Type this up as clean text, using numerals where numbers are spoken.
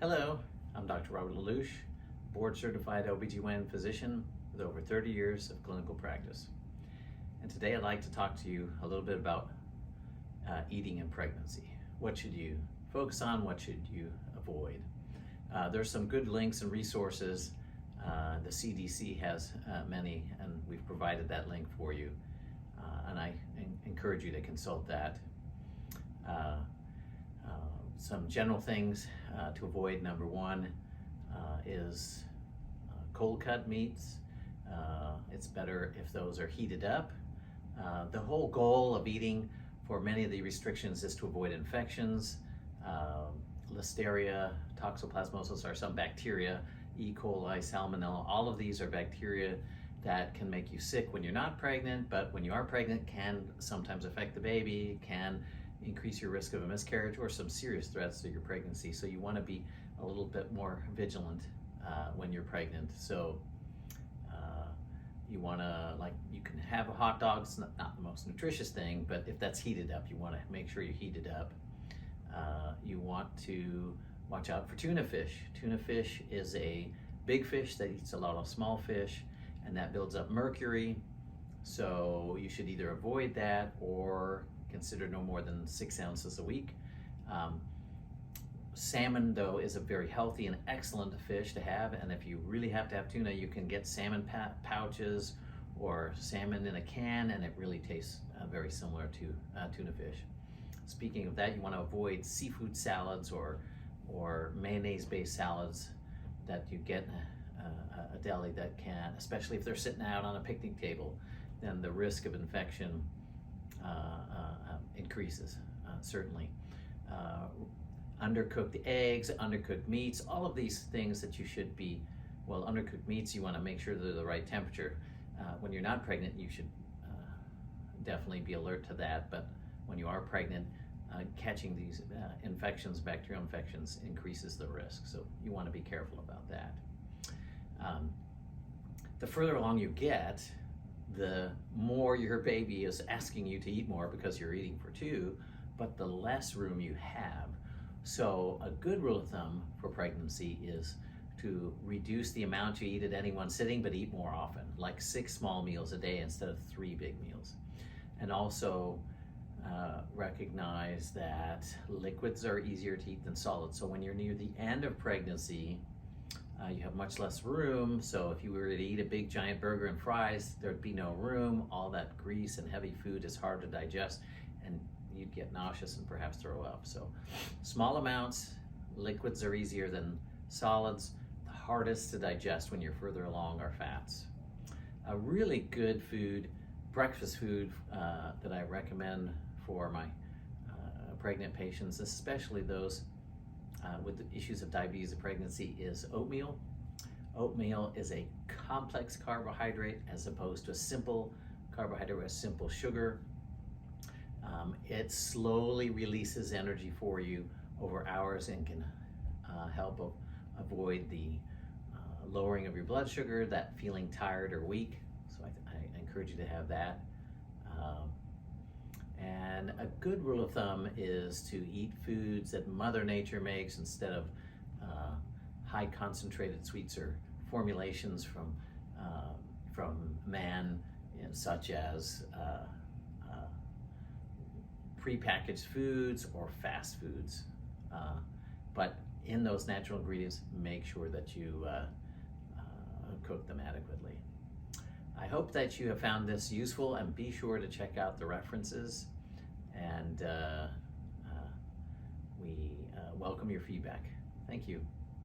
Hello, I'm Dr. Robert LaLouche, board-certified OBGYN physician with over 30 years of clinical practice. And today I'd like to talk to you a little bit about eating in pregnancy. What should you focus on? What should you avoid? There's some good links and resources. The CDC has many, and we've provided that link for you. And I encourage you to consult that. Some general things to avoid. Number one is cold cut meats. It's better if those are heated up. The whole goal of eating for many of the restrictions is to avoid infections. Listeria, toxoplasmosis are some bacteria, E. coli, salmonella, all of these are bacteria that can make you sick when you're not pregnant, but when you are pregnant can sometimes affect the baby, can increase your risk of a miscarriage or some serious threats to your pregnancy. So you want to be a little bit more vigilant when you're pregnant. So you want to, you can have a hot dog. It's not the most nutritious thing, but if that's heated up, you want to make sure you heat it up. You want to watch out for tuna fish. Tuna fish is a big fish that eats a lot of small fish, and that builds up mercury. So you should either avoid that or consider no more than 6 ounces a week. Salmon, though, is a very healthy and excellent fish to have, and if you really have to have tuna, you can get salmon pouches or salmon in a can, and it really tastes very similar to tuna fish. Speaking of that, you want to avoid seafood salads or mayonnaise-based salads that you get a deli that can, especially if they're sitting out on a picnic table, then the risk of infection increases, certainly. Undercooked eggs, undercooked meats, all of these things that you should be, well, undercooked meats, you want to make sure they're the right temperature. When you're not pregnant, you should definitely be alert to that, but when you are pregnant, catching these infections, bacterial infections, increases the risk, so you want to be careful about that. The further along you get, the more your baby is asking you to eat more because you're eating for two, but the less room you have. So a good rule of thumb for pregnancy is to reduce the amount you eat at any one sitting, but eat more often, like 6 small meals a day instead of 3 big meals. And also recognize that liquids are easier to eat than solids. So when you're near the end of pregnancy, you have much less room. So if you were to eat a big giant burger and fries, there'd be no room. All that grease and heavy food is hard to digest, and you'd get nauseous and perhaps throw up. So small amounts, liquids are easier than solids. The hardest to digest when you're further along are fats. A really good food, breakfast food that I recommend for my pregnant patients, especially those with the issues of diabetes and pregnancy, is oatmeal. Oatmeal is a complex carbohydrate as opposed to a simple carbohydrate with simple sugar. It slowly releases energy for you over hours and can help avoid the lowering of your blood sugar, that feeling tired or weak. So I encourage you to have that. And a good rule of thumb is to eat foods that Mother Nature makes instead of high concentrated sweets or formulations from man, such as prepackaged foods or fast foods. But in those natural ingredients, make sure that you cook them adequately. I hope that you have found this useful, and be sure to check out the references, and we welcome your feedback. Thank you.